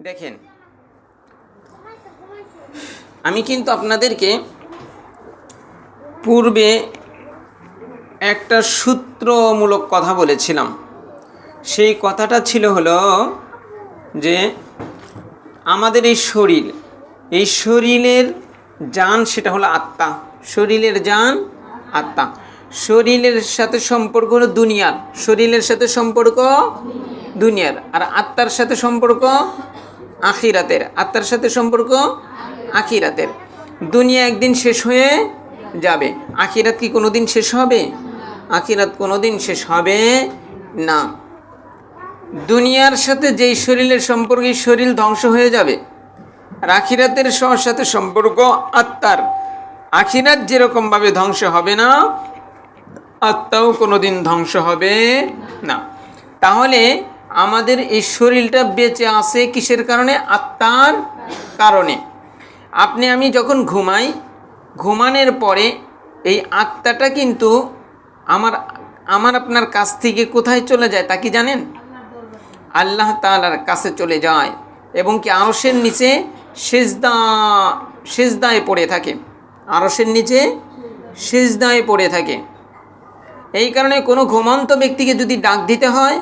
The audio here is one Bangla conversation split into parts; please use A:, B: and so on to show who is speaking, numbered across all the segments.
A: দেখেন, আমি কিন্তু আপনাদেরকে পূর্বে একটা সূত্রমূলক কথা বলেছিলাম। সেই কথাটা ছিল হলো যে আমাদের এই শরীরের জান সেটা হলো আত্মা। শরীরের জান আত্মা। শরীরের সাথে সম্পর্ক হলো দুনিয়ার, শরীরের সাথে সম্পর্ক দুনিয়ার, আর আত্মার সাথে সম্পর্ক আখিরাতের। আত্মার সাথে সম্পর্ক আখিরাতের। দুনিয়া একদিন শেষ হয়ে যাবে, আখিরাত কি কোনোদিন শেষ হবে? আখিরাত কোনোদিন শেষ হবে না। দুনিয়ার সাথে যেই শরীরের সম্পর্ক, এই শরীর ধ্বংস হয়ে যাবে। আর আখিরাতের সাথে সম্পর্ক আত্মার। আখিরাত যেরকমভাবে ধ্বংস হবে না, আত্মাও কোনোদিন ধ্বংস হবে না। তাহলে আমাদের এই শরীরটা বেঁচে আছে কিসের কারণে? আত্মার কারণে। আপনি আমি যখন ঘুমাই, ঘুমানোর পরে এই আত্মাটা কিন্তু আমার আপনার কাছ থেকে কোথায় চলে যায় তা কি জানেন? আল্লাহ তাআলার কাছে চলে যায় এবং কি আরশের নিচে সিজদায় পড়ে থাকে। আরশের নিচে সিজদায় পড়ে থাকে। এই কারণে কোনো ঘুমন্ত ব্যক্তিকে যদি ডাক দিতে হয়,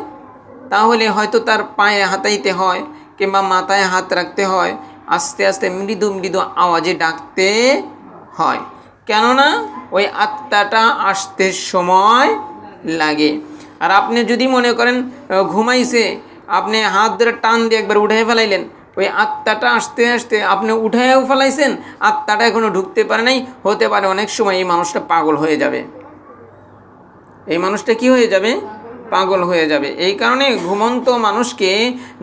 A: তাহলে হয়তো তার পায়ে হাতাইতে হয় কিংবা মাথায় হাত রাখতে হয়, আস্তে আস্তে মৃদু মৃদু আওয়াজে ডাকতে হয়। কেননা ওই আত্মাটা আসতে সময় লাগে। আর আপনি যদি মনে করেন ঘুমাইছে, আপনি হাত ধরে টান দিয়ে একবার উঠাই ফেলাইলেন, ওই আত্মাটা আসতে আসতে আপনি উঠাইও ফেলাইছেন, আত্মাটা এখনও ঢুকতে পারে নাই। হতে পারে অনেক সময় এই মানুষটা পাগল হয়ে যাবে। এই মানুষটা কি হয়ে যাবে? পাগল হয়ে যাবে। এই কারণে ঘুমন্ত মানুষকে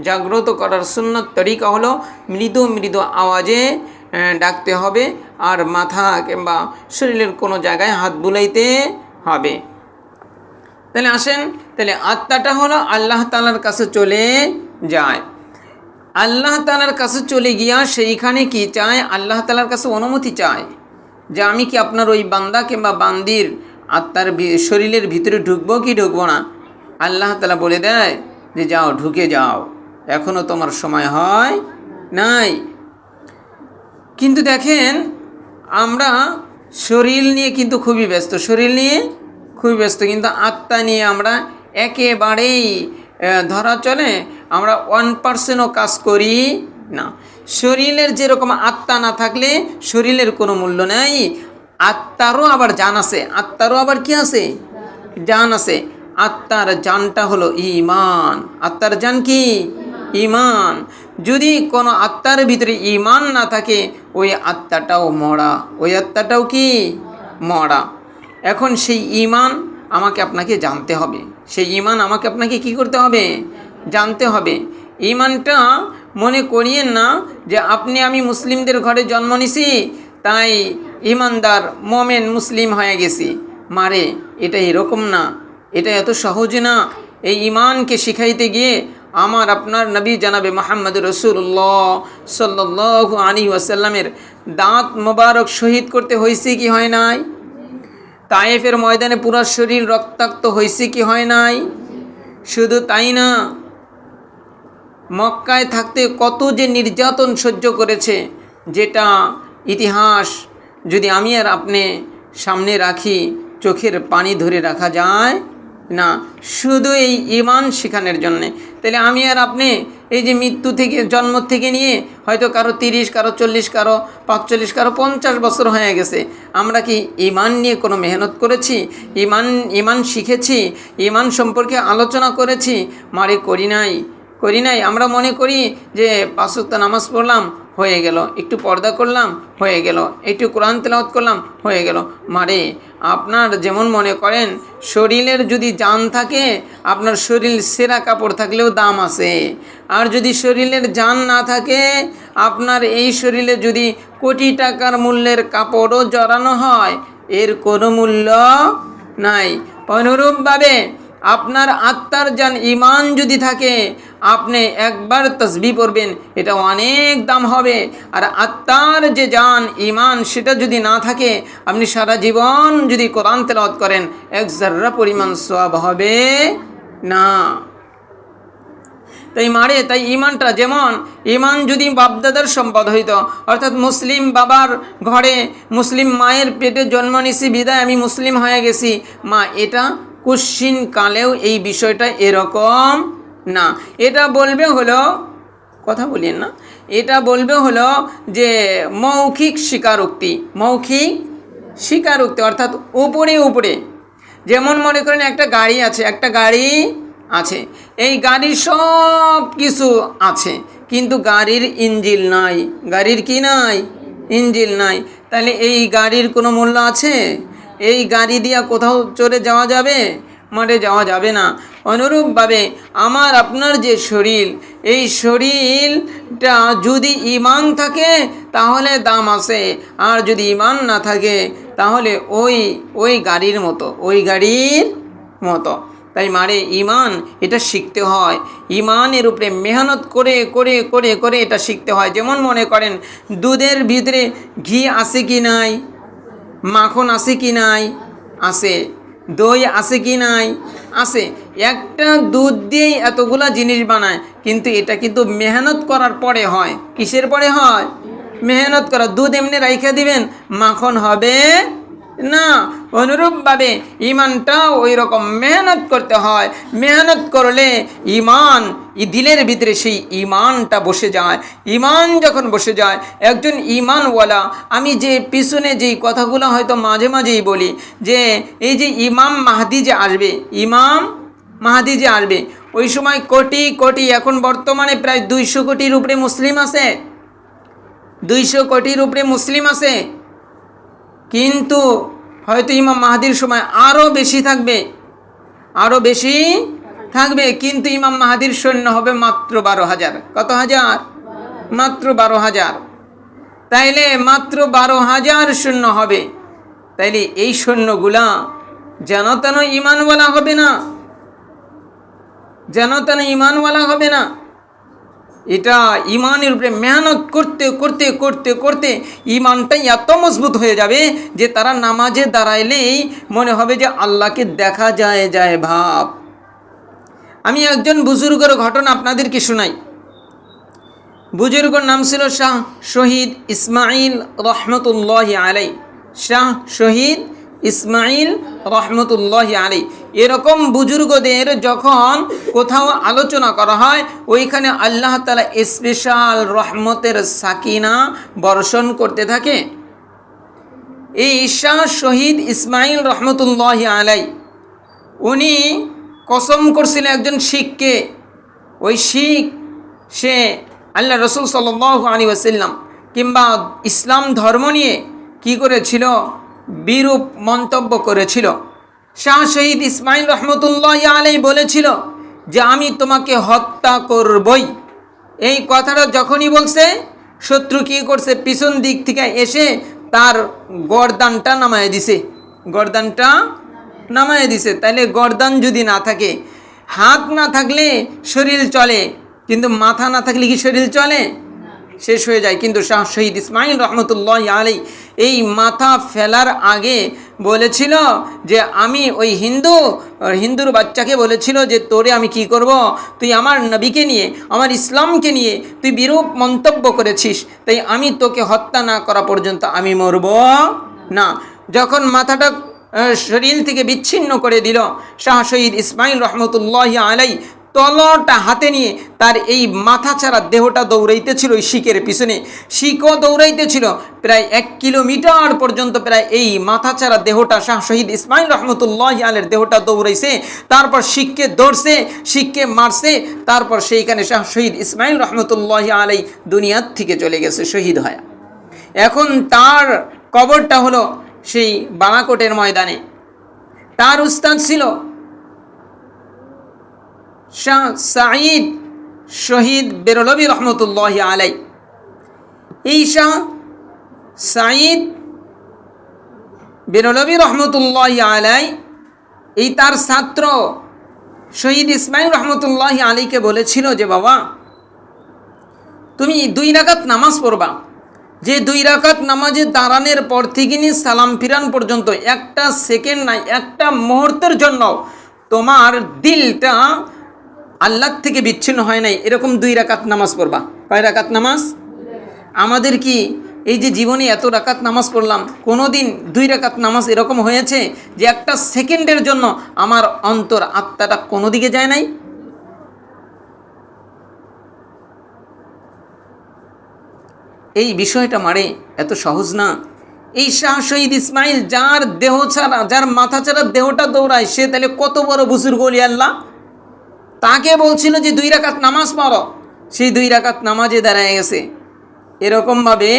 A: জাগ্রত করার সুন্নত তরিকা হলো মৃদু মৃদু আওয়াজে ডাকতে হবে, আর মাথা কিংবা শরীরের কোনো জায়গায় হাত বুলাইতে হবে। তাহলে আসেন, তাহলে আত্মাটা হলো আল্লাহ তাআলার কাছে চলে যায়। আল্লাহ তাআলার কাছে চলে গিয়া সেইখানে কি চায়? আল্লাহ তাআলার কাছে অনুমতি চায় যে আমি কি আপনার ওই বান্দা কিংবা বান্দির আত্মার শরীরের ভিতরে ঢুকবো কি ঢুকবো না? আল্লাহ তাআলা বলে দেয় যে যাও, ঢুকে যাও, এখনও তোমার সময় হয় নাই। কিন্তু দেখেন, আমরা শরীর নিয়ে কিন্তু খুবই ব্যস্ত, শরীর নিয়ে খুবই ব্যস্ত, কিন্তু আত্মা নিয়ে আমরা একেবারেই ধরা চলে আমরা 1%ও কাজ করি না। শরীরের যেরকম আত্মা না থাকলে শরীরের কোনো মূল্য নেই। আত্মারও আবার জান আছে, আত্মারও আবার কি আছে? জান আছে। আত্মার জানটা হলো ঈমান। আত্মার জান কি? ঈমান। যদি কোনো আত্মার ভিতরে ঈমান না থাকে, ওই আত্মাটাও মরা, ওই আত্মাটাও কি? মরা। এখন সেই ঈমান আমাকে আপনাকে জানতে হবে। সেই ঈমান আমাকে আপনাকে কি করতে হবে? জানতে হবে। ঈমানটা মনে করিয়েন না যে আপনি আমি মুসলিমদের ঘরে জন্ম নিছি তাই ঈমানদার মোমেন মুসলিম হয়ে গেছি। মারে, এটা এরকম না, এটা এত সহজ না। এই ঈমানকে শিখাইতে গিয়ে আমার আপনার নবী জানাবে মুহাম্মদ রাসূলুল্লাহ সাল্লাল্লাহু আলাইহি ওয়াসাল্লামের দাঁত মোবারক শহীদ করতে হয়েছে কি হয় নাই? তায়েফের ময়দানে পুরো শরীর রক্তাক্ত হয়েছে কি হয় নাই? শুধু তাই না, মক্কায় থাকতে কত যে নির্যাতন সহ্য করেছে, যেটা ইতিহাস যদি আমি আর আপনি সামনে রাখি, চোখের পানি ধরে রাখা যায় না, শুধু এই ঈমান শেখানোর জন্যে। তাহলে আমি আর আপনি এই যে মৃত্যু থেকে, জন্ম থেকে নিয়ে হয়তো কারো 30, কারো 40, কারো 45, কারো 50 বছর হয়ে গেছে, আমরা কি ঈমান নিয়ে কোনো মেহনত করেছি? ঈমান শিখেছি? ঈমান সম্পর্কে আলোচনা করেছি? মারে করি নাই। আমরা মনে করি যে 5 ওয়াক্ত নামাজ পড়লাম, হয়ে গেল, একটু পর্দা করলাম, হয়ে গেল, একটু কোরআন তেলাওয়াত করলাম, হয়ে গেল। মারে, আপনার যেমন মনে করেন শরীরের যদি জান থাকে, আপনার শরীর সেরা কাপড় থাকলেও দাম আছে। আর যদি শরীরের জান না থাকে, আপনার এই শরীরে যদি কোটি টাকার মূল্যের কাপড়ও জড়ানো হয়, এর কোনো মূল্য নাই। অনুরূপভাবে আপনার আত্মার জান ঈমান যদি থাকে, আপনি একবার তাসবিহ পড়বেন, এটা অনেক দাম হবে। আর আত্মার যে জান ঈমান, সেটা যদি না থাকে, আপনি সারা জীবন যদি কোরআন তেলাওয়াত করেন, এক যাররা পরিমাণ সওয়াব হবে না। তাই ইমানটা, যেমন ইমান যদি বাপদাদার সম্পদ হইতো, অর্থাৎ মুসলিম বাবার ঘরে মুসলিম মায়ের পেটে জন্ম নিছি বিদায় আমি মুসলিম হয়ে গেছি, মা, এটা কুশ্চিন কালেও এই বিষয়টা এরকম না। এটা বলবে হলো, কথা বলেন না, এটা বলবে হলো যে মৌখিক স্বীকারোক্তি, মৌখিক স্বীকারোক্তি, অর্থাৎ উপরে উপরে। যেমন মনে করেন একটা গাড়ি আছে, এই গাড়ির সব কিছু আছে, কিন্তু গাড়ির ইঞ্জিন নাই, গাড়ির কি নাই? ইঞ্জিন নাই। তাহলে এই গাড়ির কোনো মূল্য আছে? এই গাড়ি দিয়া কোথাও চলে যাওয়া যাবে? মাঠে যাওয়া যাবে না। অনুরূপভাবে আমার আপনার যে শরীর, এই শরীরটা যদি ঈমান থাকে তাহলে দাম আছে, আর যদি ঈমান না থাকে তাহলে ওই গাড়ির মতো। তাই মারে ঈমান এটা শিখতে হয়, ঈমানের উপরে মেহনত করে করে করে করে এটা শিখতে হয়। যেমন মনে করেন দুধের ভিতরে ঘি আছে কি নাই, মাখন আছে কি নাই, আছে। দই আছে কি নাই, আছে। একটা দুধ দিয়েই এতগুলা জিনিস বানায়, কিন্তু এটা কিন্তু মেহনত করার পরে হয়। কিসের পরে হয়? মেহনত করা। দুধ এমনি রাইখা দিবেন, মাখন হবে না। অনুরূপভাবে ঈমানটাও ওই রকম মেহনত করতে হয়। মেহনত করলে ঈমান দিলের ভিতরে সেই ঈমানটা বসে যায়। ঈমান যখন বসে যায় একজন ঈমানওয়ালা, আমি যে পিছনে যেই কথাগুলো হয়তো মাঝে মাঝেই বলি, যে এই যে ইমাম মাহদি যে আসবে, ওই সময় কোটি কোটি, এখন বর্তমানে প্রায় 200 কোটির উপরে মুসলিম আছে, 200 কোটির উপরে মুসলিম আছে, কিন্তু হয়তো ইমাম মাহদির সময় আরও বেশি থাকবে, কিন্তু ইমাম মাহদির সৈন্য হবে মাত্র 12,000। কত হাজার? মাত্র 12,000। তাইলে মাত্র 12,000 সৈন্য হবে। তাইলে এই সৈন্যগুলা যেন তেন ঈমানওয়ালা হবে না, এটা ঈমানের উপরে মেহনত করতে করতে করতে করতে ঈমানটাই এত মজবুত হয়ে যাবে যে তারা নামাজে দাঁড়াইলেই মনে হবে যে আল্লাহকে দেখা যায় ভাব। আমি একজন বুজুর্গের ঘটনা আপনাদেরকে শোনাই। বুজুর্গর নাম ছিল শাহ শহীদ ইসমাইল রহমতুল্লাহি আলাই। শাহ শহীদ ইসমাইল রহমতুল্লাহি আলাই। এরকম বুজুর্গদের যখন কোথাও আলোচনা করা হয়, ওইখানে আল্লাহ তাআলা স্পেশাল রহমতের সাকিনা বর্ষণ করতে থাকে। এই শাহ শহীদ ইসমাইল রহমতুল্লাহি আলাই, উনি কসম করছিলেন একজন শিখকে। ওই শিখ সে আল্লাহ রসুল সাল্লাল্লাহু আলাইহি ওয়াসাল্লাম কিংবা ইসলাম ধর্ম নিয়ে কি করেছিল? বিরূপ মন্তব্য করেছিল। শাহ শহীদ ইসমাইল রহমতুল্লাহি আলাইহি বলেছিল যে আমি তোমাকে হত্যা করবই। এই কথাটা যখনই বলছে, শত্রু কী করছে? পিছন দিক থেকে এসে তার গর্দানটা নামায় দিছে। তাহলে গর্দান যদি না থাকে, হাত না থাকলে শরীর চলে, কিন্তু মাথা না থাকলে কি শরীর চলে? শেষ হয়ে যায়। কিন্তু শাহ শহীদ ইসমাইল রহমতুল্লাহি আলাইহি এই মাথা ফেলার আগে বলেছিল যে আমি ওই হিন্দুর বাচ্চাকে বলেছিল যে তোরে আমি কি করব, তুই আমার নবীকে নিয়ে, আমার ইসলামকে নিয়ে তুই বিরূপ মন্তব্য করেছিস, তাই আমি তোকে হত্যা না করা পর্যন্ত আমি মরব না। যখন মাথাটা শরীর থেকে বিচ্ছিন্ন করে দিল, শাহ শহীদ ইসমাইল রহমতুল্লাহি আলাইহি তলোয়ারটা হাতে নিয়ে তার এই মাথা ছাড়া দেহটা দৌড়াইতেছিল ওই শিখের পিছনে। শিখও দৌড়াইতেছিল প্রায় 1 কিলোমিটার পর্যন্ত। প্রায় এই মাথা ছাড়া দেহটা শাহ শহীদ ইসমাইল রহমতুল্লাহি আলাইহির দেহটা দৌড়াইছে। তারপর শিখকে ধরছে, শিখকে মারছে। তারপর সেইখানে শাহ শহীদ ইসমাইল রহমতুল্লাহি আলাইহি দুনিয়ার থেকে চলে গেছে শহীদ হয়ে। এখন তার কবরটা হলো সেই বালাকোটের ময়দানে। তার উস্তাদ ছিল শাহ সাঈদ শহীদ বেরলভী রহমতুল্লাহি আলাই। এই শাহ সাঈদ বেরলভী রহমতুল্লাহি আলাই এই তার ছাত্র শহীদ ইসমাইল রহমতুল্লাহি আলাইকে বলেছিল যে বাবা, তুমি 2 রাকাত নামাজ পড়বা, যে 2 রাকাত নামাজে দাঁড়ানোর পর থেকে নিয়ে সালাম ফিরান পর্যন্ত একটা সেকেন্ড নাই, একটা মুহূর্তের জন্য তোমার দিলটা আল্লাহ থেকে বিচ্ছিন্ন হয় নাই, এরকম 2 রাকাত নামাজ পড়বা। কয় রাকাত নামাজ? আমাদের কি এই যে জীবনে এত রাকাত নামাজ পড়লাম, কোনো দিন 2 রাকাত নামাজ এরকম হয়েছে যে একটা সেকেন্ডের জন্য আমার অন্তর আত্মাটা কোনো দিকে যায় নাই? এই বিষয়টা মারে এত সহজ না। এই শাহ শহীদ ইসমাইল, যার দেহ ছাড়া, যার মাথা ছাড়া দেহটা দৌড়ায়, সে তাহলে কত বড় বুজুর্গ ওলি আল্লাহ। তাকে বলছিল যে 2 রাকাত নামাজ পড়ো, সেই 2 রাকাত নামাজে দাঁড়ায় গেছে। এরকমভাবে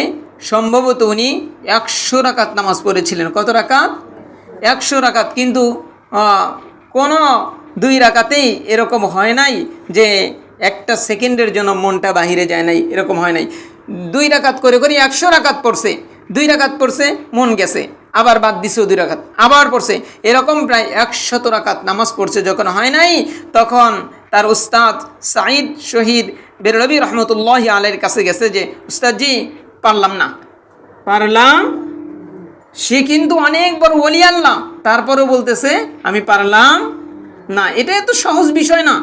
A: সম্ভবত উনি 100 রাকাত নামাজ পড়েছিলেন। কত রাকাত? 100 রাকাত। কিন্তু কোনো 2 রাকাতেই এরকম হয় নাই যে একটা সেকেন্ডের জন্য মনটা বাহিরে যায় নাই, এরকম হয় নাই। 2 রাকাত করে করে 100 রাকাত পড়ছে, 2 রাকাত পড়ছে, মন গেছে, আবার বাদ দিছে 2 রাকাত, আবার পড়ছে, এরকম প্রায় 100 রাকাত নামাজ পড়ছে। যখন হয় নাই, তখন তার উস্তাদ সাঈদ শহীদ বেরলভী রহমতুল্লাহি আলাইহির কাছে গেছে যে উস্তাদজি পারলাম। সে কিন্তু অনেক বড় ওলি আল্লাহ, তারপরেও বলতেছে আমি পারলাম না। এটা এত সহজ বিষয় না।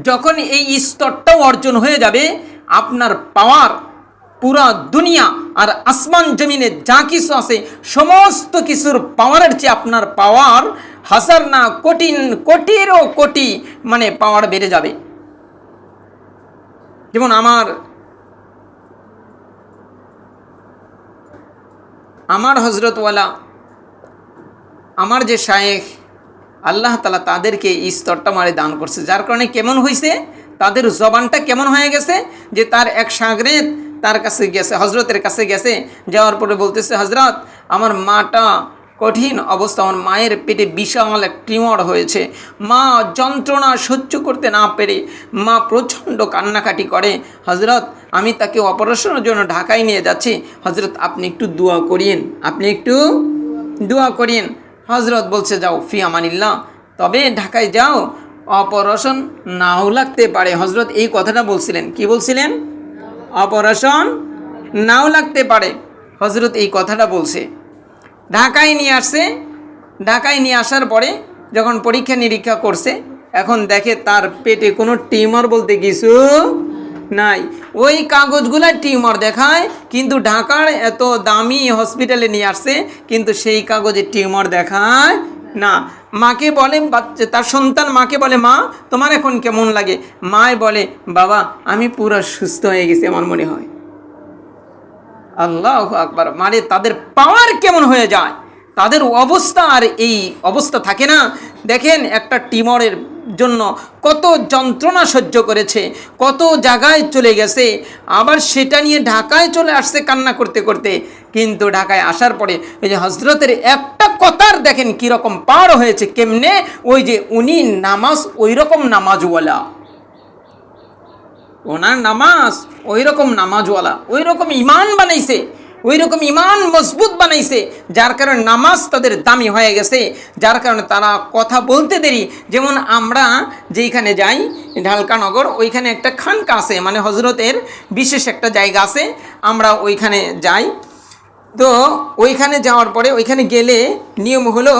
A: যখন এই স্তরটাও অর্জন হয়ে যাবে, আপনার পাওয়ার পুরা দুনিয়া আর আসমান জমিনে যা কিছু আছে সমস্ত কিছুর পাওয়ারের চেয়ে আপনার পাওয়ার হাজার না কোটিরও কোটি মানে পাওয়ার বেড়ে যাবে। যেমন আমার হজরতওয়ালা, আমার যে শায়েখ, আল্লাহ তাআলা তাদেরকে এই স্তরটা মারে দান করছে, যার কারণে কেমন হয়েছে, তাদের জবানটা কেমন হয়ে গেছে যে তার এক শাগরেদ তার কাছে গেছে, হজরতের কাছে গেছে, যাওয়ার পরে বলতেছে হজরত আমার মাটা কঠিন অবস্থা, আমার মায়ের পেটে বিশাল এক টিউমার হয়েছে, মা যন্ত্রণা সহ্য করতে না পেরে মা প্রচণ্ড কান্নাকাটি করে, হজরত আমি তাকে অপারেশনের জন্য ঢাকায় নিয়ে যাচ্ছি, হজরত আপনি একটু দোয়া করিয়েন, আপনি একটু দোয়া করিয়েন। হজরত বলছে যাও ফি আমানিল্লাহ, তবে ঢাকায় যাও, অপারেশন নাও লাগতে পারে। হজরত এই কথাটা বলছিলেন, কি বলছিলেন? অপারেশন নাও লাগতে পারে, হজরত এই কথাটা বলছে। ঢাকায় নিয়ে আসছে, ঢাকায় নিয়ে আসার পরে যখন পরীক্ষা নিরীক্ষা করছে, এখন দেখে তার পেটে কোনো টিউমার বলতে কিছু নাই। ওই কাগজগুলা টিউমার দেখায়, কিন্তু ঢাকার এত দামি হসপিটালে নিয়ে আসছে, কিন্তু সেই কাগজে টিউমার দেখায় না। মাকে বলে, তার সন্তান মাকে বলে মা তোমার এখন কেমন লাগে? মায় বলে বাবা আমি পুরো সুস্থ হয়ে গেছি আমার মনে হয়। আল্লাহু আকবার। মানে তাদের পাওয়ার কেমন হয়ে যায়, তাদের অবস্থা আর এই অবস্থা থাকে না। দেখেন একটা টিউমারের জন্য কত যন্ত্রণা সহ্য করেছে, কত জায়গায় চলে গেছে, আবার সেটা নিয়ে ঢাকায় চলে আসছে কান্না করতে করতে। কিন্তু ঢাকায় আসার পরে ওই যে হজরতের একটা কথার দেখেন কীরকম পার হয়েছে, কেমনে ওই যে উনি নামাজ ওই রকম নামাজওয়ালা, ওনার নামাজ ওই রকম নামাজওয়ালা, ওই রকম ইমান বানাইছে, ওই রকম ইমান মজবুত বানাইছে, যার কারণে নামাজ তাদের দামি হয়ে গেছে, যার কারণে তারা কথা বলতে দেরি। যেমন আমরা যেইখানে যাই ঢালকানগর, ওইখানে একটা খানকা আছে, মানে হজরতের বিশেষ একটা জায়গা আছে, আমরা ওইখানে যাই। তো ওইখানে যাওয়ার পরে ওইখানে গেলে নিয়ম হলো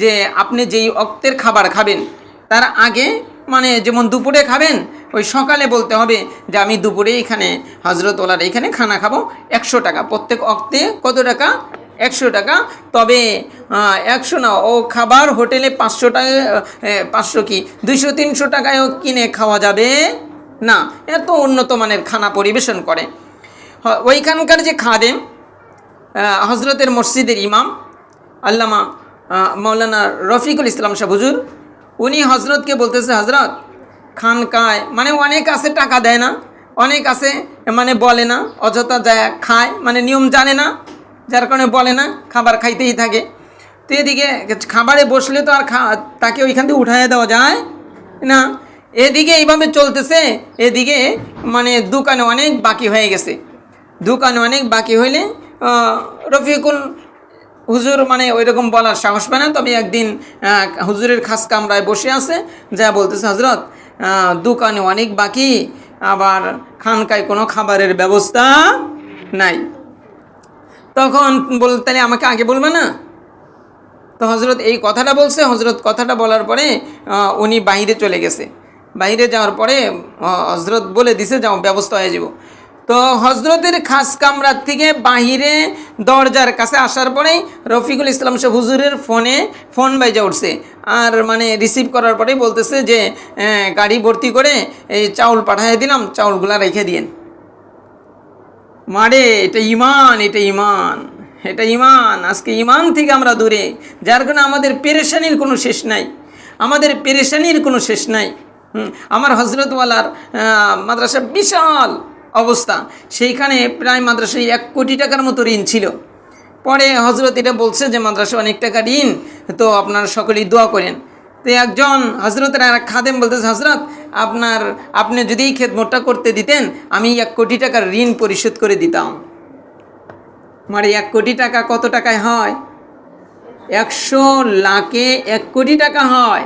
A: যে আপনি যেই অক্তের খাবার খাবেন তার আগে, মানে যেমন দুপুরে খাবেন, ওই সকালে বলতে হবে যে আমি দুপুরে এখানে হজরতওয়ালার এখানে খানা খাবো, 100 টাকা প্রত্যেক অক্তে। কত টাকা? 100 টাকা। তবে 100 না, ও খাবার হোটেলে 500 টাকা, 500 কি 200-300 টাকায়ও কিনে খাওয়া যাবে না, এত উন্নত মানের খানা পরিবেশন করে। ওইখানকার যে খাদেম, হজরতের মসজিদের ইমাম আল্লামা মৌলানা রফিকুল ইসলাম সাহেব হুজুর, উনি হজরতকে বলতেছে হজরত খানকায় মানে অনেক আছে টাকা দেয় না, অনেক আছে মানে বলে না, অযথা যায় খায়, মানে নিয়ম জানে না, যার কারণে বলে না, খাবার খাইতেই থাকে। তো এদিকে খাবারে বসলে তো আর তাকে ওইখান থেকে উঠাইয়া দেওয়া যায় না। এদিকে এইভাবে চলতেছে, এদিকে মানে দোকানে অনেক বাকি হয়ে গেছে। দোকানে অনেক বাকি হইলে রফিকুল হুজুর মানে ওই রকম বলার সাহস পায় না। তবে একদিন হুজুরের খাস কামরায় বসে আছে, যা বলতেছে হজরত দোকানে অনেক বাকি, আবার খানকায় কোনো খাবারের ব্যবস্থা নাই। তখন বলতে আমাকে আগে বলবে না? তো হজরত এই কথাটা বলছে। হজরত কথাটা বলার পরে উনি বাইরে চলে গেছে। বাইরে যাওয়ার পরে হজরত বলে দিছে যাও ব্যবস্থা হয়ে যাব। তো হজরতের খাস কামরার থেকে বাহিরে দরজার কাছে আসার পরেই রফিকুল ইসলাম সাহেব হুজুরের ফোন বাইজা উঠছে। আর মানে রিসিভ করার পরেই বলতেছে যে গাড়ি ভর্তি করে এই চাউল পাঠিয়ে দিলাম, চাউলগুলা রেখে দিয়েন। মারে এটা ইমান, এটা ইমান, এটা ইমান। আজকে ইমান থেকে আমরা দূরে, যার কারণে আমাদের পেরেশানির কোনো শেষ নাই, আমাদের পেরেশানির কোনো শেষ নাই। আমার হজরতওয়ালার মাদ্রাসা বিশাল অবস্থা, সেইখানে প্রায় মাদ্রাসায় 1 কোটি টাকার মতো ঋণ ছিল। পরে হজরত এটা বলছে যে মাদ্রাসা অনেক টাকা ঋণ, তো আপনারা সকলেই দোয়া করেন। তো একজন হজরতের এক খাদেম বলতেছে, হজরত আপনি যদি এই খেদমতটা করতে দিতেন আমি 1 কোটি টাকার ঋণ পরিশোধ করে দিতাম। মানে 1 কোটি টাকা কত টাকায় হয়? 100 লাখে 1 কোটি টাকা হয়।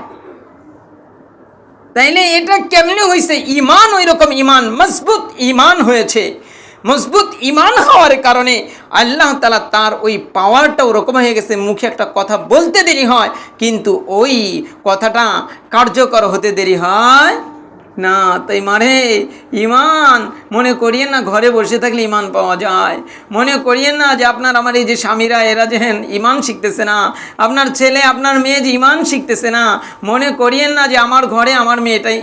A: তাইলে এটা কেমনে হয়েছে? ইমান ওই রকম ইমান, মজবুত ইমান হয়েছে। মজবুত ইমান হওয়ার কারণে আল্লাহ তাআলা তার ওই পাওয়ারটা ওরকম হয়ে গেছে, মুখে একটা কথা বলতে দেরি হয় কিন্তু ওই কথাটা কার্যকর হতে দেরি হয় না। তাই মানে ইমান মনে করিয়েন না ঘরে বসে থাকলে ইমান পাওয়া যায়। মনে করিয়েন না যে আপনার আমার এই যে স্বামীরা এরা যে ইমান শিখতেছে না, আপনার ছেলে আপনার মেয়ে যে ইমান শিখতেছে না, মনে করিয়েন না যে আমার ঘরে আমার মেয়েটাই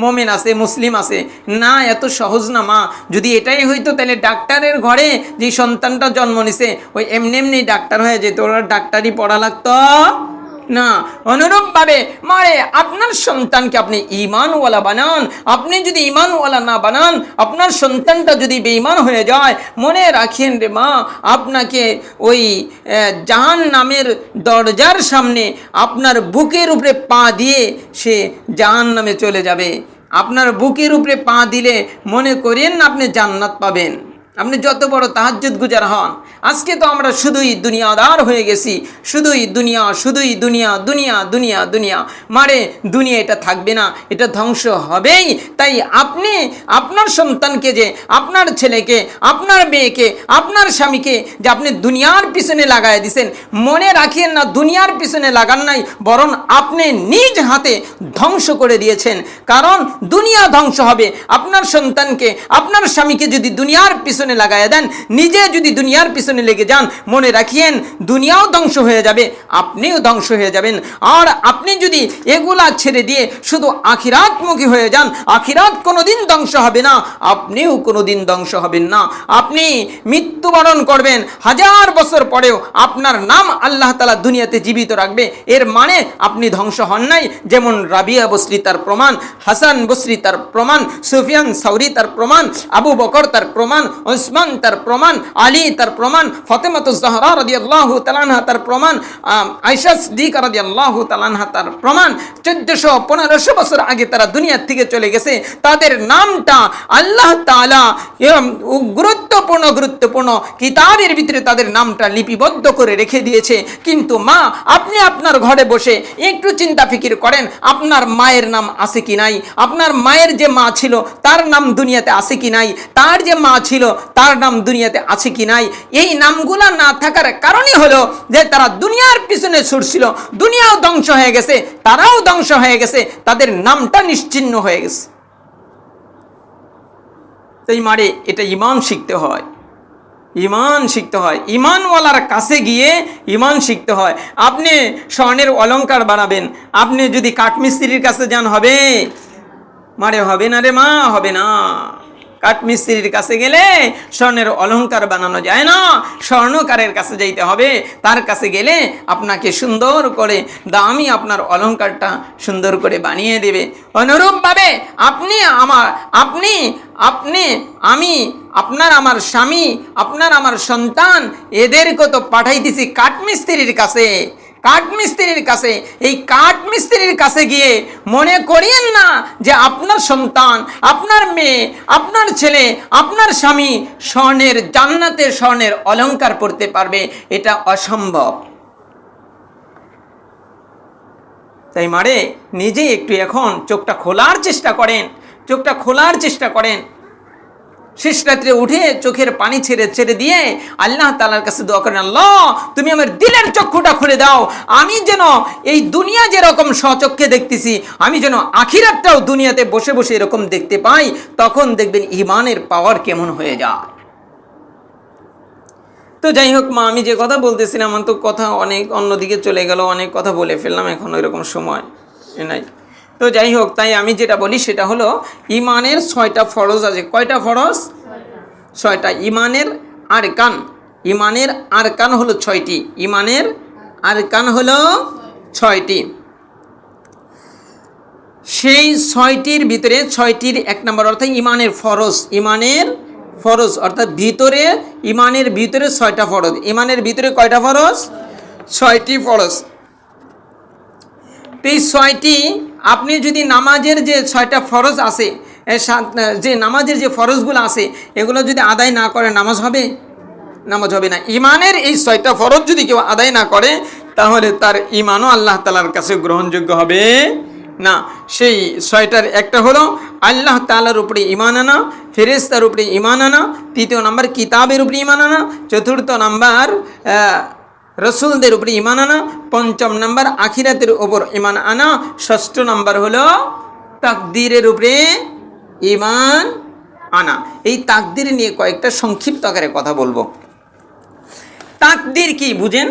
A: মোমেন আছে, মুসলিম আছে। না, এত সহজ না মা। যদি এটাই হইতো তাহলে ডাক্তারের ঘরে যে সন্তানটা জন্ম নিছে ওই এমনি ডাক্তার হয়ে যেত, ওরা ডাক্তারি পড়া লাগতো না। অনুরূপভাবে মারে আপনার সন্তানকে আপনি ঈমানওয়ালা বানান। আপনি যদি ঈমানওয়ালা না বানান, আপনার সন্তানটা যদি বেঈমান হয়ে যায়, মনে রাখেন রে মা, আপনাকে ওই জাহান্নামের দরজার সামনে আপনার বুকের উপরে পা দিয়ে সে জাহান্নামে চলে যাবে। আপনার বুকের উপরে পা দিলে মনে করেন না আপনি জান্নাত পাবেন, আপনি যত বড় তাহাজ্জুদ গুজার হন। আজকে তো আমরা শুধুই দুনিয়াদার হয়ে গেছি, শুধুই দুনিয়া, শুধুই দুনিয়া, দুনিয়া, দুনিয়া, দুনিয়া। মারে দুনিয়া এটা থাকবে না, এটা ধ্বংস হবেই। তাই আপনি আপনার সন্তানকে, যে আপনার ছেলেকে, আপনার মেয়েকে, আপনার স্বামীকে যে আপনি দুনিয়ার পিছনে লাগায় দিছেন, মনে রাখিয়েন না দুনিয়ার পিছনে লাগান নাই, বরং আপনি নিজ হাতে ধ্বংস করে দিয়েছেন। কারণ দুনিয়া ধ্বংস হবে। আপনার সন্তানকে, আপনার স্বামীকে যদি দুনিয়ার পিছনে লাগায় দেন, নিজে যদি দুনিয়ার পিছনে লেগে যান, মনে রাখিয়েন দুনিয়াও ধ্বংস হয়ে যাবে, আপনিও ধ্বংস হয়ে যাবেন। আর আপনি যদি এগুলা ছেড়ে দিয়ে শুধু আখিরাতমুখী হয়ে যান, আখিরাত কোনোদিন ধ্বংস হবে না, আপনিও কোনোদিন ধ্বংস হবেন না। আপনি মৃত্যুবরণ করবেন, 1000 বছর পরেও আপনার নাম আল্লাহ তাআলা দুনিয়াতে জীবিত রাখবে। এর মানে আপনি ধ্বংস হন নাই। যেমন রাবিয়া বসরি তার প্রমাণ, হাসান বসরি তার প্রমাণ, সুফিয়ান সাউরি তার প্রমাণ, আবু বকর তার প্রমাণ, উসমান তার প্রমাণ, আলী তার প্রমাণ, ফাতেমাতুজ জাহরা রাদিয়াল্লাহু তাআলা আনহা তার প্রমাণ, আয়েশা সিদ্দিকা রাদিয়াল্লাহু তাআলা আনহা তার প্রমাণ। 1400-1500 বছর আগে তারা দুনিয়া থেকে চলে গেছে। তাদের নামটা আল্লাহ তাআলা গুরুত্বপূর্ণ কিতাবের ভিতরে তাদের নামটা লিপিবদ্ধ করে রেখে দিয়েছে। কিন্তু মা, আপনি আপনার ঘরে বসে একটু চিন্তা ফিকির করেন, আপনার মায়ের নাম আছে কি নাই? আপনার মায়ের যে মা ছিল তার নাম দুনিয়াতে আছে কি নাই? তার যে মা ছিল তার নাম দুনিয়াতে আছে কি নাই? এই নামগুলা না থাকার কারণই হলো যে তারা দুনিয়ার পিছনে ছুটছিল, দুনিয়াও ধ্বংস হয়ে গেছে, তারাও ধ্বংস হয়ে গেছে, তাদের নামটা নিশ্চিহ্ন হয়ে গেছে। তাই মারে এটা ঈমান শিখতে হয়, ঈমান শিখতে হয়। ঈমানওয়ালার কাছে গিয়ে ঈমান শিখতে হয়। আপনি স্বর্ণের অলংকার বানাবেন, আপনি যদি কাঠমিস্ত্রির কাছে যান হবে? মারে হবে না রে মা, হবে না। কাঠমিস্ত্রির কাছে গেলে স্বর্ণের অলংকার বানানো যায় না, স্বর্ণকারের কাছে যাইতে হবে। তার কাছে গেলে আপনাকে সুন্দর করে দামি আপনার অলংকারটা সুন্দর করে বানিয়ে দেবে। অনুরূপভাবে আপনি আমি, আপনার আমার স্বামী, আপনার আমার সন্তান, এদেরকে তো পাঠাইতেছি কাঠমিস্ত্রির কাছে। কাঠমিস্ত্রির কাছে, এই কাঠমিস্ত্রির কাছে গিয়ে মনে করিয়েন না যে আপনার সন্তান, আপনার মেয়ে, আপনার ছেলে, আপনার স্বামী স্বর্ণের, জান্নাতের স্বর্ণের অলংকার পরতে পারবে। এটা অসম্ভব। তাই মারে নিজে একটু এখন চোখটা খোলার চেষ্টা করেন, চোখটা খোলার চেষ্টা করেন। শেষ রাত্রে উঠে চোখের পানি ছেড়ে দিয়ে আল্লাহ তাআলার কাছে দোয়া করেন, আল্লাহ তুমি আমার দিলের চক্ষুটা খুলে দাও, আমি যেন এই দুনিয়া যেরকম স্বচক্ষে দেখতেছি আমি যেন আখিরাতটাও দুনিয়াতে বসে বসে এরকম দেখতে পাই। তখন দেখবেন ঈমানের পাওয়ার কেমন হয়ে যায়। তো যাই হোক মা, আমি যে কথা বলতেছিলাম আমার তো কথা অনেক অন্যদিকে চলে গেল, অনেক কথা বলে ফেললাম, এখন ওইরকম সময় নাই। তো যাই হোক, তাই আমি যেটা বলি সেটা হলো ঈমানের 6টা ফরজ আছে। কয়টা ফরজ? 6টা। ঈমানের আরকান হলো 6টি। ঈমানের আরকান হলো 6টি। সেই 6টির ভিতরে 6টির 1 নম্বর অর্থাৎ ঈমানের ফরজ অর্থাৎ ভিতরে, ঈমানের ভিতরে 6টা ফরজ। ঈমানের ভিতরে কয়টা ফরজ? 6টি ফরজ। এই 6টি আপনি যদি নামাজের যে 6টা ফরজ আছে, যে নামাজের যে ফরজগুলো আছে এগুলো যদি আদায় না করে নামাজ হবে? নামাজ হবে না। ঈমানের এই 6টা ফরজ যদি কেউ আদায় না করে তাহলে তার ঈমানও আল্লাহ তাআলার কাছে গ্রহণযোগ্য হবে না। সেই 6টার একটা হলো আল্লাহ তাআলার উপরে ঈমান আনা, ফেরেশতার উপরে ঈমান আনা, 3 নম্বর কিতাবের উপরে ঈমান আনা, 4 নম্বর রসুলদের উপরে ঈমান আনা, 5 নম্বর আখিরাতের উপর ঈমান আনা, 6 নম্বর হলো তাকদীরের উপরে ঈমান আনা। এই তাকদীর নিয়ে কয়েকটা সংক্ষিপ্ত আকারে কথা বলবো। তাকদীর কি বুঝেন?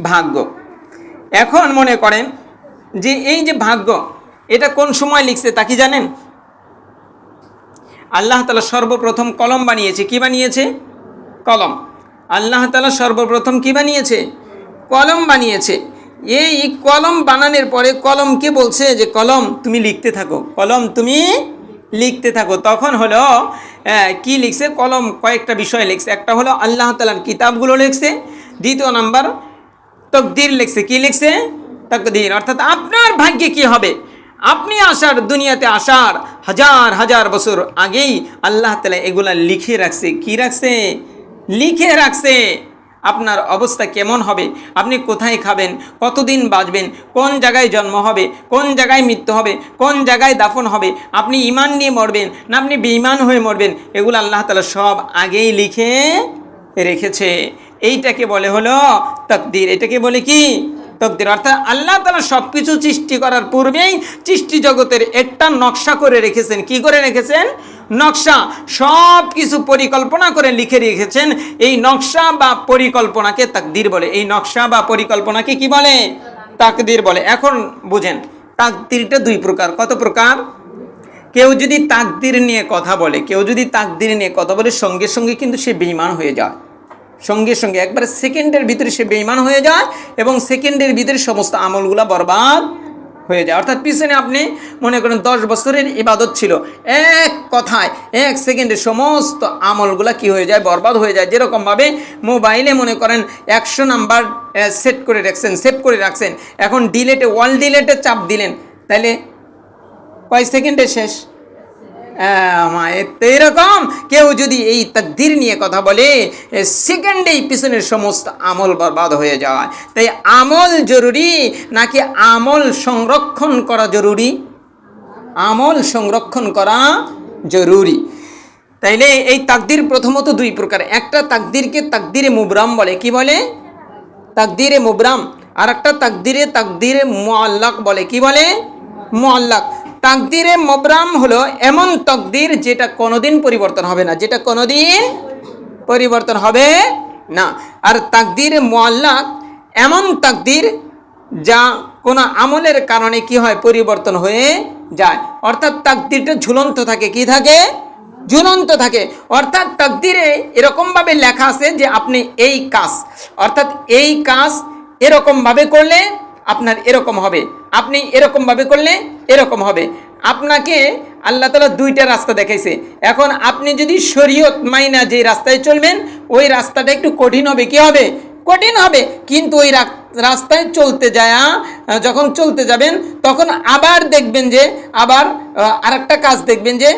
A: ভাগ্য। এখন মনে করেন যে এই যে ভাগ্য, এটা কোন সময় লিখছে তা কি জানেন? আল্লাহ তাআলা সর্বপ্রথম কলম বানিয়েছে। কি বানিয়েছে? কলম। আল্লাহ তাআলা সর্বপ্রথম কি বানিয়েছে? কলম বানিয়েছে। এই কলম বানানোর পরে কলমকে বলছে যে কলম তুমি লিখতে থাকো, কলম তুমি লিখতে থাকো। তখন হলো কি লিখছে? কলম কয়েকটা বিষয় লিখছে। একটা হলো আল্লাহ তাআলার কিতাবগুলো লিখছে, 2 নম্বর তাকদীর লিখছে। কি লিখছে? তাকদীর। অর্থাৎ আপনার ভাগ্যে কি হবে, আপনি দুনিয়াতে আসার হাজার হাজার বছর আগেই আল্লাহ তাআলা এগুলা লিখে রাখছে। কি রাখছে? লিখে রাখছে। আপনার অবস্থা কেমন হবে, আপনি কোথায় খাবেন, কতদিন বাঁচবেন, কোন জায়গায় জন্ম হবে, কোন জায়গায় মৃত্যু হবে, কোন জায়গায় দাফন হবে, আপনি ঈমান নিয়ে মরবেন না আপনি বেঈমান হয়ে মরবেন, এগুলো আল্লাহ তাআলা সব আগেই লিখে রেখেছে। এইটাকে বলে হলো তাকদীর। এটাকে বলে কি? তাকদীর। অর্থাৎ আল্লাহ তাআলা সব কিছু সৃষ্টি করার পূর্বেই সৃষ্টি জগতের একটা নকশা করে রেখেছেন। কি করে রেখেছেন? নকশা। সব কিছু পরিকল্পনা করে লিখে রেখেছেন। এই নকশা বা পরিকল্পনাকে তাকদীর বলে। এই নকশা বা পরিকল্পনাকে কি বলে? তাকদীর বলে। এখন বুঝেন, তাকদীরটা 2 প্রকার। কত প্রকার? কেউ যদি তাকদীর নিয়ে কথা বলে সঙ্গে সঙ্গে কিন্তু সে বেঈমান হয়ে যায়। সঙ্গে সঙ্গে একবারে সেকেন্ডের ভিতরে সে বেঈমান হয়ে যায় এবং সেকেন্ডের ভিতরে সমস্ত আমলগুলা বরবাদ হয়ে যায়। অর্থাৎ পিছনে আপনি মনে করেন 10 বছরের ইবাদত ছিল, এক কথায় 1 সেকেন্ডে সমস্ত আমলগুলা কি হয়ে যায়? বরবাদ হয়ে যায়। যেরকমভাবে মোবাইলে মনে করেন 100 নাম্বার সেভ করে রাখছেন, এখন ওয়াল ডিলেটে চাপ দিলেন, তাহলে কয় সেকেন্ডে শেষ? এরকম কেউ যদি এই তাকদীর নিয়ে কথা বলে সেকেন্ডেই পিছনের সমস্ত আমল বরবাদ হয়ে যায়। তাই আমল জরুরি নাকি আমল সংরক্ষণ করা জরুরি? আমল সংরক্ষণ করা জরুরি। তাইলে এই তাকদীর প্রথমত 2 প্রকার। একটা তাকদীরকে তাকদীরে মুবরাম বলে। কি বলে? তাকদীরে মুবরাম। আর একটা তাকদীরে মুআল্লাক বলে। কি বলে? মুআল্লাক। তাকদীরে মুবরাম হলো এমন তাকদীর যেটা কোনোদিন পরিবর্তন হবে না, আর তাকদীরে মুআল্লাক এমন তাকদীর যা কোনো আমলের কারণে কি হয়? পরিবর্তন হয়ে যায়। অর্থাৎ তাকদীরটা ঝুলন্ত থাকে। কি থাকে? ঝুলন্ত থাকে। অর্থাৎ তাকদীরে এরকমভাবে লেখা আছে যে আপনি এই কাজ, অর্থাৎ এই কাজ এরকমভাবে করলে আপনার এরকম হবে, আপনি এরকমভাবে করলে এরকম হবে। আপনাকে আল্লাহ তাআলা 2টা রাস্তা দেখাইছে। এখন আপনি যদি শরীয়ত মাইনা যে রাস্তায় চলবেন ওই রাস্তাটা একটু কঠিন হবে। কি হবে? কঠিন হবে। কিন্তু ওই রাস্তায় যখন চলতে যাবেন তখন আবার দেখবেন যে আরেকটা কাজ দেখবেন যে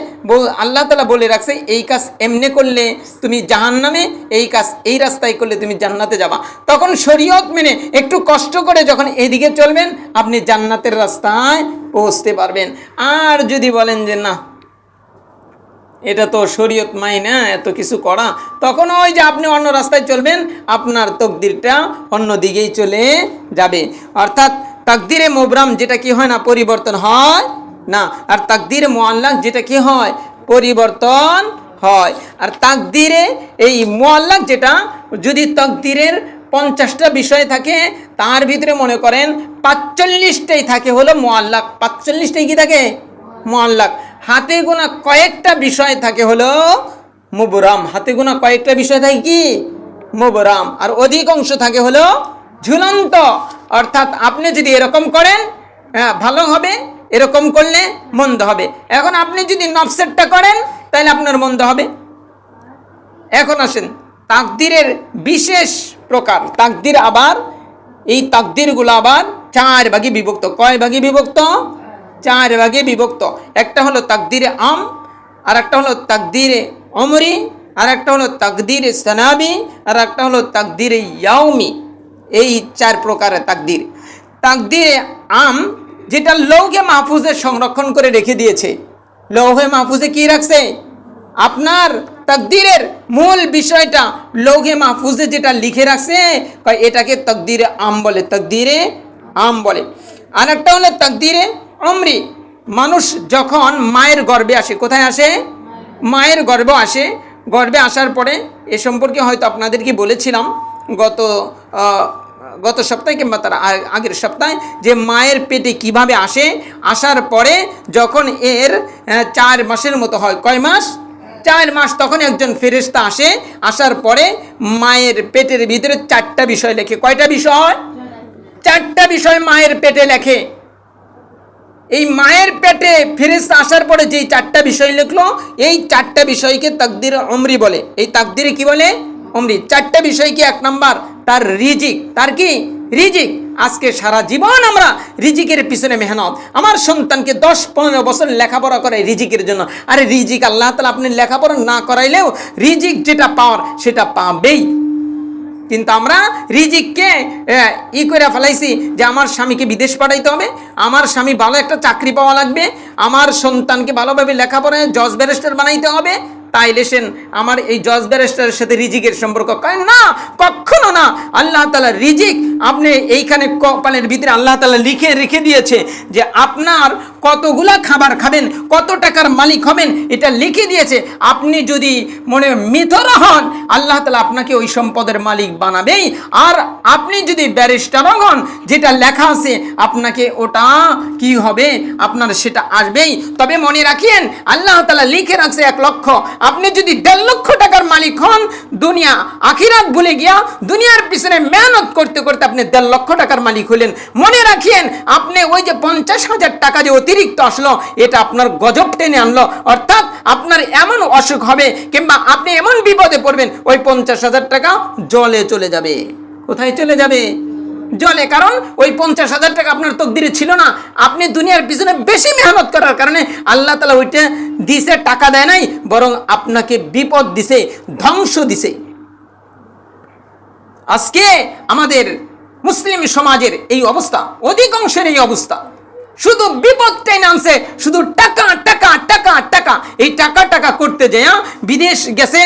A: আল্লাহ তাআলা বলে রাখছে এই কাজ এমনি করলে তুমি জাহান্নামে, এই কাজ এই রাস্তায় করলে তুমি জান্নাতে যাবা। তখন শরীয়ত মেনে একটু কষ্ট করে যখন এদিকে চলবেন আপনি জান্নাতের রাস্তায় পৌঁছতে পারবেন। আর যদি বলেন যে না এটা তো শরীয়ত মাইনা এত কিছু করা, তখন ওই যে আপনি অন্য রাস্তায় চলবেন, আপনার তকদিরটা অন্য দিকেই চলে যাবে। অর্থাৎ তাকদিরে মুবরাম যেটা কি হয় না, পরিবর্তন হয় না, আর তাকদিরে মুআল্লাক যেটা কি হয়, পরিবর্তন হয়। আর তাকদিরে এই মুআল্লাক যেটা, যদি তাকদিরের 50টা বিষয় থাকে, তার ভিতরে মনে করেন 45টাই থাকে হলো মুআল্লাক। 45টাই কি থাকে? মুআল্লাক। হাতে গোনা কয়েকটা বিষয় থাকে হলো মুবরাম। হাতে গোনা কয়েকটা বিষয় থাকে কি? মুবরাম। আর অধিকাংশ থাকে হলো ঝুলন্ত। অর্থাৎ আপনি যদি এরকম করেন ভালো হবে, এরকম করলে মন্দ হবে। এখন আপনি যদি নফসেরটা করেন তাহলে আপনার মন্দ হবে। এখন আসেন তাকদিরের বিশেষ প্রকার। তাকদির আবার, এই তাকদিরগুলো আবার 4 ভাগে বিভক্ত। কয় ভাগে বিভক্ত? 4 ভাগে বিভক্ত। একটা হলো তাকদিরে আম, আর একটা হলো তাকদিরে অমরি, আর একটা হলো তাকদিরে সানাবি, আর একটা হলো তাকদিরে ইয়াউমি। এই 4 প্রকারের তাকদির। তাকদিরে আম যেটা লৌহে মাহফুজে সংরক্ষণ করে রেখে দিয়েছে। লৌহে মাহফুজে কি রাখছে? আপনার তাকদিরের মূল বিষয়টা লৌহে মাহফুজে যেটা লিখে রাখছে, এটাকে তাকদিরে আম বলে, তাকদিরে আম বলে। আর একটা হলো তাকদিরে অমরি। মানুষ যখন মায়ের গর্ভে আসে, কোথায় আসে? মায়ের গর্ভে আসে। গর্ভে আসার পরে এ সম্পর্কে হয়তো আপনাদেরকে বলেছিলাম গত সপ্তাহে কিংবা তার আগের সপ্তাহে, যে মায়ের পেটে কিভাবে আসে। আসার পরে যখন এর 4 মাসের মতো হয়, কয় মাস? 4 মাস, তখন একজন ফেরেশতা আসে। আসার পরে মায়ের পেটের ভিতরে 4টা বিষয় লেখে। কয়টা বিষয়? 4টা বিষয় মায়ের পেটে লেখে। এই মায়ের পেটে ফেরেশতা আসার পরে যেই 4টা বিষয় লিখলো, এই 4টা বিষয়কে তাকদিরে অমরি বলে। এই তাকদিরে কি বলে? অমরি। 4টা বিষয় কি? 1 নাম্বার তার রিজিক। তার কি? রিজিক। আজকে সারা জীবন আমরা রিজিকের পিছনে মেহনত। আমার সন্তানকে 10-15 বছর লেখাপড়া করে রিজিকের জন্য। আরে রিজিক আল্লাহ তাআলা আপনি লেখাপড়া না করাইলেও রিজিক যেটা পাওয়ার সেটা পাবেই। কিন্তু আমরা রিজিককে করে ফেলাইছি যে আমার স্বামীকে বিদেশ পাঠাইতে হবে, আমার স্বামী ভালো একটা চাকরি পাওয়া লাগবে, আমার সন্তানকে ভালোভাবে লেখাপড়ায় জজ ব্যারিস্টার বানাইতে হবে, তাইলে সেন আমার এই জজ ব্যারিস্টারের সাথে রিজিকের সম্পর্ক। কয় না, কখনো না। আল্লাহ তাআলা রিজিক আপনি এইখানে কপালের ভিতরে আল্লাহ তাআলা লিখে রেখে দিয়েছে যে আপনার কতগুলা খাবার খাবেন, কত টাকার মালিক হবেন, এটা লিখে দিয়েছে। আপনি যদি মনে মিথর হন, আল্লাহ তাআলা আপনাকে ওই সম্পদের মালিক বানাবেই। আর আপনি যদি ব্যারিস্টার হন, যেটা লেখা আছে আপনাকে ওটা কি হবে, আপনার সেটা আসবেই। তবে মনে রাখিয়েন, আল্লাহ তাআলা লিখে রাখছে 1 লক্ষ। আপনি যদি 1.5 লক্ষ টাকার মালিক হন, দুনিয়া আখিরাত ভুলে গিয়া দুনিয়ার পিছনে মেহনত করতে করতে আপনি 1.5 লক্ষ টাকার মালিক হলেন, মনে রাখিয়েন আপনি ওই যে 50,000 টাকা যে অতিরিক্ত আসলো, এটা আপনার গজব টেনে আনলো। অর্থাৎ আপনার এমন অসুখ হবে কিংবা আপনি এমন বিপদে পড়বেন, ওই 50,000 টাকা জলে চলে যাবে। কোথায় চলে যাবে? জলে। কারণ ওই 50,000 টাকা আপনার তকদিরে ছিল না। আপনি দুনিয়ার পিছনে বেশি মেহনত করার কারণে আল্লাহ তাআলা ওইটা দিছে, টাকা দেয় নাই, বরং আপনাকে বিপদ দিছে, ধ্বংস দিছে। আজকে আমাদের মুসলিম সমাজের এই অবস্থা, অধিকাংশের এই অবস্থা, শুধু বিপদটাই নামছে, শুধু টাকা টাকা টাকা টাকা। এই টাকা টাকা করতে যায় বিদেশ গেছে,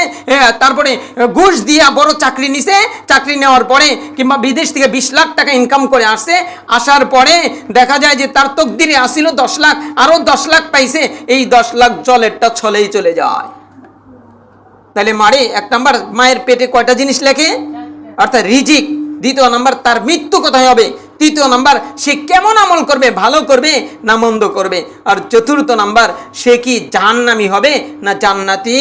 A: তারপরে ঘুষ দিয়া বড় চাকরি নিছে, চাকরি নেওয়ার পরে কিংবা বিদেশ থেকে 20 লাখ টাকা ইনকাম করে আসছে। আসার পরে দেখা যায় যে তার তকদিরে আসিল 10 লাখ, আরো 10 লাখ পাইছে, এই 10 লাখ জলেরটা ছলেই চলে যায়। তাহলে মারে 1 নাম্বার মায়ের পেটে কয়টা জিনিস লেখে? অর্থাৎ রিজিক। 2 নাম্বার তার মৃত্যু কোথায় হবে? 3 নাম্বার সে কেমন আমল করবে, ভালো করবে না মন্দ করবে। আর 4 নাম্বার সে কি জাহান্নামী হবে না জান্নাতি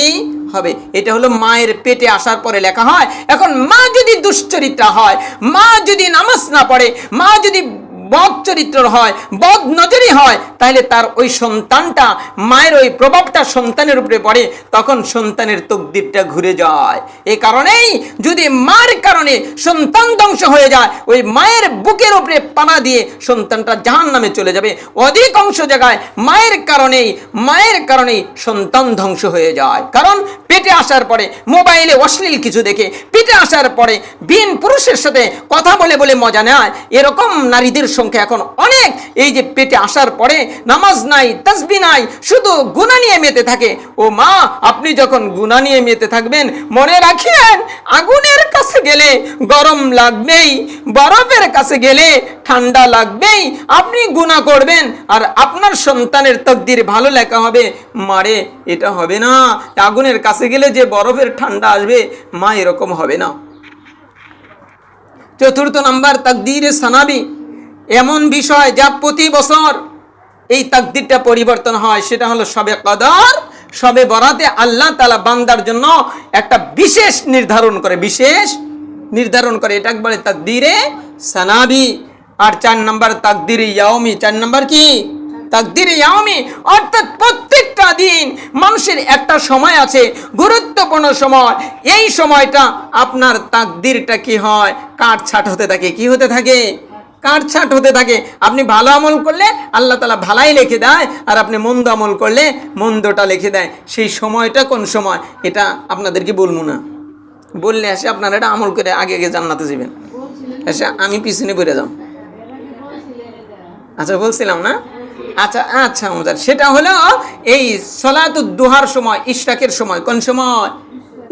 A: হবে। এটা হলো মায়ের পেটে আসার পরে লেখা হয়। এখন মা যদি দুশ্চরিত্রা হয়, মা যদি নামাজ না পড়ে, মা যদি বদ চরিত্র হয়, বদ নজরি হয়, তাহলে তার ওই সন্তানটা, মায়ের ওই প্রভাবটা সন্তানের উপরে পড়ে, তখন সন্তানের তকদিরটা ঘুরে যায়। এই কারণেই যদি মার কারণে সন্তান ধ্বংস হয়ে যায়, ওই মায়ের বুকের উপরে পানা দিয়ে সন্তানটা জাহান্নামে চলে যাবে। অধিকাংশ জায়গায় মায়ের কারণেই সন্তান ধ্বংস হয়ে যায়। কারণ পেটে আসার পরে মোবাইলে অশ্লীল কিছু দেখে, পেটে আসার পরে ভিন পুরুষের সাথে কথা বলে বলে মজা নেয়, এরকম নারীদের সংখ্যা এখন অনেক। এই যে পেটে আসার পরে নামাজ নাই, তাসবিহ নাই, শুধু গুনাহ নিয়ে মেতে থাকে। ও মা, আপনি যখন গুনাহ নিয়ে মেতে থাকবেন, মনে রাখিয়েন আগুনের কাছে গেলে গরম লাগবেই, বরফের কাছে গেলে ঠান্ডা লাগবেই। আপনি গুনাহ করবেন আর আপনার সন্তানের তকদির ভালো লেখা হবে, মারে এটা হবে না। আগুনের কাছে গেলে যে বরফের ঠান্ডা আসবে, মা এরকম হবে না। চতুর্থ নাম্বার, তাকদীরে সানাবি, এমন বিষয় যা প্রতি বছর এই তাকদীরটা পরিবর্তন হয়। সেটা হলো শবে কদর, শবে বরাতে আল্লাহ তাআলা বান্দার জন্য একটা বিশেষ নির্ধারণ করে, এটাকে বলে তাকদীরে সানাবি। আর 4 নাম্বার তাকদীরে ইয়াউমি। 4 নাম্বার কি? তাকদীরে ইয়াউমি, অর্থাৎ প্রত্যেকটা দিন মানুষের একটা সময় আছে, গুরুত্বপূর্ণ সময়। এই সময়টা আপনার তাকদীরটা কি হয়? কাটছাঁট হতে থাকে। কি হতে থাকে? কাটছাঁট হতে থাকে। আপনি ভালো আমল করলে আল্লাহ তাআলা ভালাই লিখে দেয়, আর আপনি মন্দ আমল করলে মন্দটা লিখে দেয়। সেই সময়টা কোন সময় এটা আপনাদেরকে বলবো না, বললে এসে আপনারা এটা আমল করে আগে আগে জান্নাতে যাবেন, এসে আমি পিছনে পড়ে যাব। আচ্ছা, বলছিলাম না? আচ্ছা মজার। সেটা হলো এই সলাতুদ দুহার সময়, ইশরাকের সময়। কোন সময়?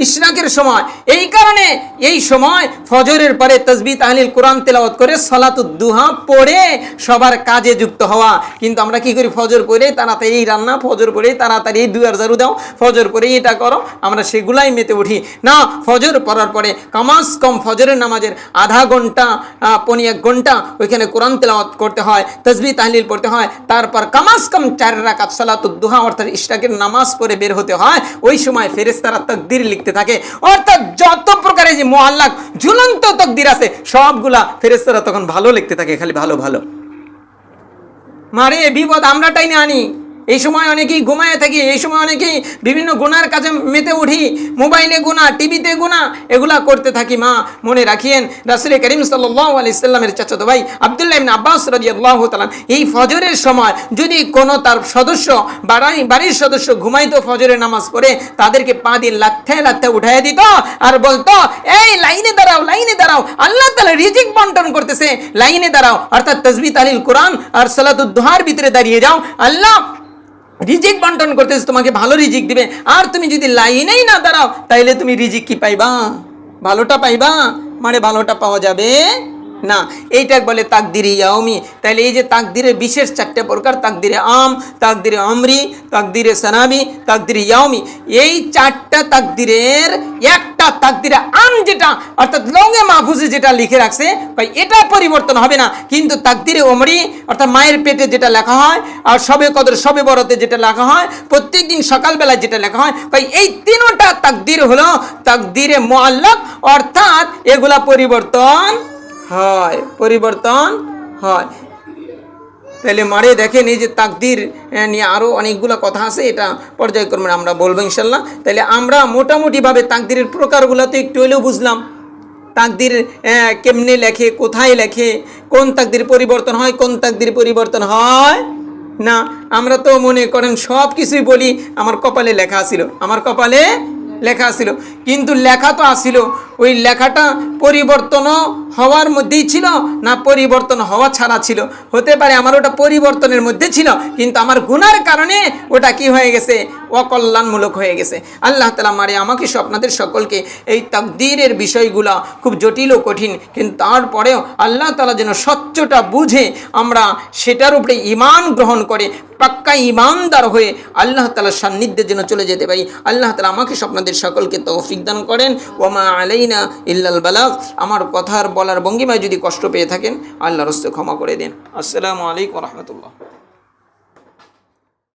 A: ইশরাকের সময়। এই কারণে এই সময় ফজরের পরে তাসবিহ তাহলিল কোরআন তেলাওয়াত করে সলাতুদ দুহা পড়ে সবার কাজে যুক্ত হওয়া। কিন্তু আমরা কি করি? ফজর পড়ে তাড়াতাড়ি রান্না, ফজর পড়ে তাড়াতাড়ি দুয়ার ঝাড়ু দাও, ফজর পড়ে এটা করো, আমরা সেগুলাই মেতে উঠি না। ফজর পড়ার পরে কমাস কম ফজরের নামাজের আধা ঘন্টা, 1 ঘন্টা ওইখানে কোরআন তেলাওয়াত করতে হয়, তাসবিহ তাহলিল পড়তে হয়। তারপর কমাস কম 4 রাকাত সালাতুদ দুহা অর্থাৎ ইশরাকের নামাজ পড়ে বের হতে হয়। ওই সময় ফেরেশতারা তাকদীর লিখতে থাকে। অর্থাৎ যত প্রকারের যে মুআল্লাক ঝুলন্ত তাকদীর আছে, সবগুলা ফেরেশতারা তখন ভালো লিখতে থাকে, খালি ভালো ভালো। মারে বিপদ আমরা টাইনে আনি। এই সময় অনেকেই ঘুমায় থাকি, এই সময় অনেকেই বিভিন্ন গুনার কাছে মেতে উঠি, মোবাইলে গুনাহ, টিভিতে গুনাহ, এগুলা করতে থাকি। মা, মনে রাখিয়েন রাসূল করিম সাল্লাল্লাহু আলাইহি সাল্লামের চাচাতো ভাই আব্দুল্লাহ ইবনে আব্বাস রাদিয়াল্লাহু তাআলা এই ফজরের সময় যদি কোনো তার সদস্য, বাড়ির সদস্য ঘুমাইতো ফজরের নামাজ পড়ে, তাদেরকে পা দিয়ে লাথে উঠাইয়া দিত আর বলতো, এই লাইনে দাঁড়াও, আল্লাহ তাআলা রিজিক বন্টন করতেছে, লাইনে দাঁড়াও। অর্থাৎ তাসবিহ তাহলিল কোরআন আর সালাতুদ দুহার ভিতরে দাঁড়িয়ে যাও, আল্লাহ রিজিক বন্টন করতেছে, তোমাকে ভালো রিজিক দিবে। আর তুমি যদি লাইনেই না দাঁড়াও, তাইলে তুমি রিজিক কি পাইবা? ভালোটা পাইবা? মানে ভালোটা পাওয়া যাবে না। এইটা বলে তাকদীরে ইয়াউমি। তাইলে এই যে তাকদীরের বিশেষ 4টা প্রকার, তাকদীরে আম, তাকদীরে আমরি, তাকদীরে সানাবি, তাকদীরে ইয়াউমি। এই 4টা তাকদীরের একটা তাকদীরে আম যেটা, অর্থাৎ লৌহে মাহফুজে যেটা লিখে রাখছে, ভাই এটা পরিবর্তন হবে না। কিন্তু তাকদীরে ওমরি অর্থাৎ মায়ের পেটে যেটা লেখা হয়, আর শবে কদর, শবে বরাতে যেটা লেখা হয়, প্রত্যেকদিন সকালবেলা যেটা লেখা হয়, ভাই এই 3টা তাকদীর হলো তাকদীরে মুআল্লাক, অর্থাৎ এগুলা পরিবর্তন হয়। তাহলে মারে দেখেন, এই যে তাকদীর নিয়ে আরও অনেকগুলো কথা আছে, এটা পর্যায়ক্রমে আমরা বলবো ইনশাল্লাহ। তাহলে আমরা মোটামুটিভাবে তাকদীরের প্রকারগুলো তো একটু হলেও বুঝলাম। তাকদীর কেমনে লেখে, কোথায় লেখে, কোন তাকদীর পরিবর্তন হয়, কোন তাকদীর পরিবর্তন হয় না। আমরা তো মনে করেন সব কিছুই বলি আমার কপালে লেখা ছিল, কিন্তু লেখা তো আসিল, ওই লেখাটা পরিবর্তনও হওয়ার মধ্যেই ছিল না পরিবর্তন হওয়া ছাড়া ছিল? হতে পারে আমার ওটা পরিবর্তনের মধ্যে ছিল, কিন্তু আমার গুনার কারণে ওটা কি হয়ে গেছে? অকল্যাণমূলক হয়ে গেছে। আল্লাহ তাআলা আমাকে আপনাদের সকলকে এই তাকদীরের বিষয়গুলা খুব জটিল ও কঠিন, কিন্তু তারপরেও আল্লাহ তাআলা যেন সত্যটা বুঝে আমরা সেটার উপরে ঈমান গ্রহণ করে পাক্কা ঈমানদার হয়ে আল্লাহ তাআলার সান্নিধ্যে যেন চলে যেতে পারি। আল্লাহ তাআলা আমাকে আপনাদের সকলকে তৌফিক দান করেন। ওমা আলাইনা ইল্লাল বালাগ। আমার কথার বলার ভঙ্গিমায় যদি কষ্ট পেয়ে থাকেন, আল্লাহর রাস্তায় ক্ষমা করে দেন। আসসালামু আলাইকুম ওয়া রাহমাতুল্লাহ।